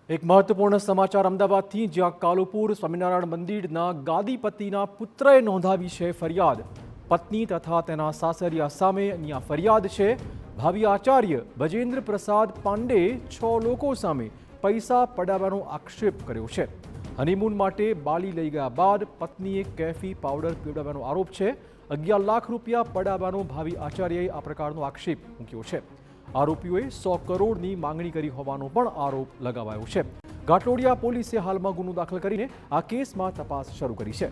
એક મહત્વપૂર્ણ સમાચાર અમદાવાદથી, જ્યાં કાલુપુર સ્વામિનારાયણ મંદિરના ગાદીપતિના પુત્રએ નોંધાવી છે ફરિયાદ. પત્ની તથા તેના સાસરિયા સામેની આ ફરિયાદ છે. ભાવિ આચાર્ય ભજેન્દ્ર પ્રસાદ પાંડેએ 6 લોકો સામે પૈસા પડાવવાનો આક્ષેપ કર્યો છે. હનીમૂન માટે બાલી લઈ ગયા બાદ પત્નીએ કેફી પાવડર પીવડાવવાનો આરોપ છે. 11 લાખ રૂપિયા પડાવવાનો ભાવિ આચાર્યએ આ પ્રકારનો આક્ષેપ મૂક્યો છે. આરોપીઓએ 100 કરોડની માંગણી કરી હોવાનો પણ આરોપ લગાવાયો છે. ઘાટલોડિયા પોલીસે હાલમાં ગુનો દાખલ કરીને આ કેસમાં તપાસ શરૂ કરી છે.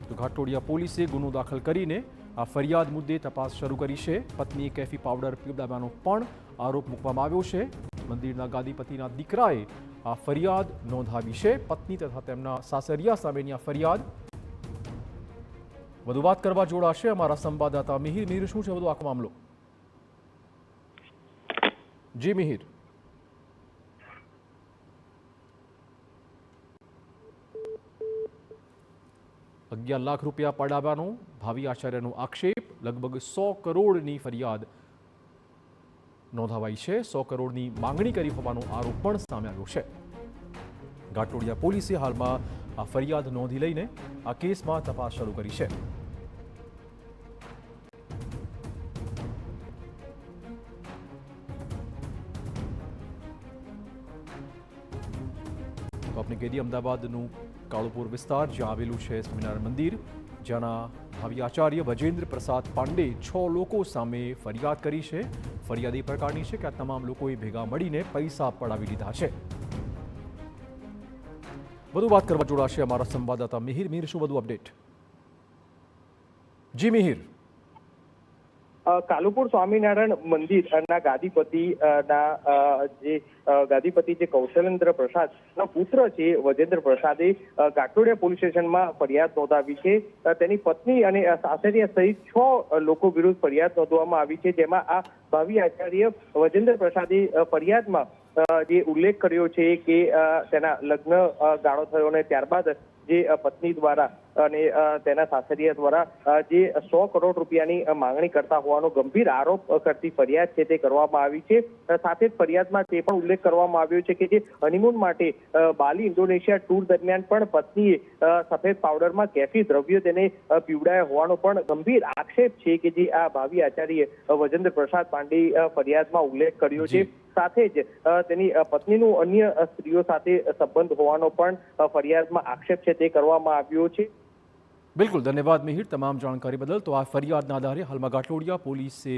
તો ઘાટલોડિયા પોલીસે ગુનો દાખલ કરીને આ ફરિયાદ મુદ્દે તપાસ શરૂ કરી છે. પત્નીએ કેફી પાવડર પીવડાવવાનો પણ આરોપ મૂકવામાં આવ્યો છે. મંદિરના ગાદીપતિના દીકરાએ આ ફરિયાદ નોંધાવી છે. પત્ની તથા તેમના સાસરિયા સામેની આ ફરિયાદ. વધુ વાત કરવા જોડાશે અમારા સંવાદદાતા મિહિર. મિહિર, શું છે વધુ આખો મામલો? જી મિહિર. ₹11 લાખ પડાવવાનો ભાવિ આચાર્યનો આક્ષેપ. લગભગ 100 કરોડની ફરિયાદ નોંધાવાઈ છે. 100 કરોડની માંગણી કરી હોવાનો આરોપ પણ સામે આવ્યો છે. ઘાટલોડિયા પોલીસે હાલમાં આ ફરિયાદ નોંધી લઈને આ કેસમાં તપાસ શરૂ કરી છે. તો આપણે કહીએ દીએ અમદાવાદનું કાલુપુર વિસ્તાર, જ્યાં આવેલું છે સ્વામિનારાયણ મંદિર, જ્યાંના ભાવિ આચાર્ય ભજેન્દ્ર પ્રસાદ પાંડે 6 લોકો સામે ફરિયાદ કરી છે. ફરિયાદ એ પ્રકારની છે કે આ તમામ લોકોએ ભેગા મળીને પૈસા પડાવી લીધા છે. વધુ વાત કરવા જોડાશે અમારા સંવાદદાતા મિહિર. મિહિર, શું વધુ અપડેટ? જી મિહિર. કાલુપુર સ્વામિનારાયણ મંદિરના ગાદીપતિ જે કૌશલેન્દ્ર પ્રસાદના પુત્ર છે વજેન્દ્ર પ્રસાદે ઘાટલોડિયા પોલીસ સ્ટેશનમાં ફરિયાદ નોંધાવી છે. તેની પત્ની અને સાસરિયા સહિત 6 લોકો વિરુદ્ધ ફરિયાદ નોંધવામાં આવી છે. જેમાં આ ભાવિ આચાર્ય વજેન્દ્ર પ્રસાદે ફરિયાદમાં જે ઉલ્લેખ કર્યો છે કે તેના લગ્ન ગાળો થયો અને ત્યારબાદ જે પત્ની દ્વારા અને તેના સાસરિયા દ્વારા જે 100 કરોડ રૂપિયાની માંગણી કરતા હોવાનો ગંભીર આરોપ કરતી ફરિયાદ છે તે કરવામાં આવી છે. સાથે જ ફરિયાદમાં તે પણ ઉલ્લેખ કરવામાં આવ્યો છે કે જે હનીમૂન માટે બાલી ઇન્ડોનેશિયા ટૂર દરમિયાન પણ પત્નીએ સફેદ પાવડરમાં કેફી દ્રવ્યો તેને પીવડાયા હોવાનો પણ ગંભીર આક્ષેપ છે કે જે આ ભાવિ આચાર્ય વજેન્દ્ર પ્રસાદ પાંડે ફરિયાદમાં ઉલ્લેખ કર્યો છે. સાથે જ તેની પત્નીનું અન્ય સ્ત્રીઓ સાથે સંબંધ હોવાનો પણ ફરિયાદમાં આક્ષેપ છે તે કરવામાં આવ્યો છે. બિલકુલ, ધન્યવાદ મિહિર તમામ જાણકારી બદલ. તો આ ફરિયાદના આધારે હાલમાં ઘાટલોડિયા પોલીસે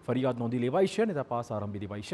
ફરિયાદ નોંધી લેવાઈ છે અને તપાસ આરંભી દેવાઈ છે.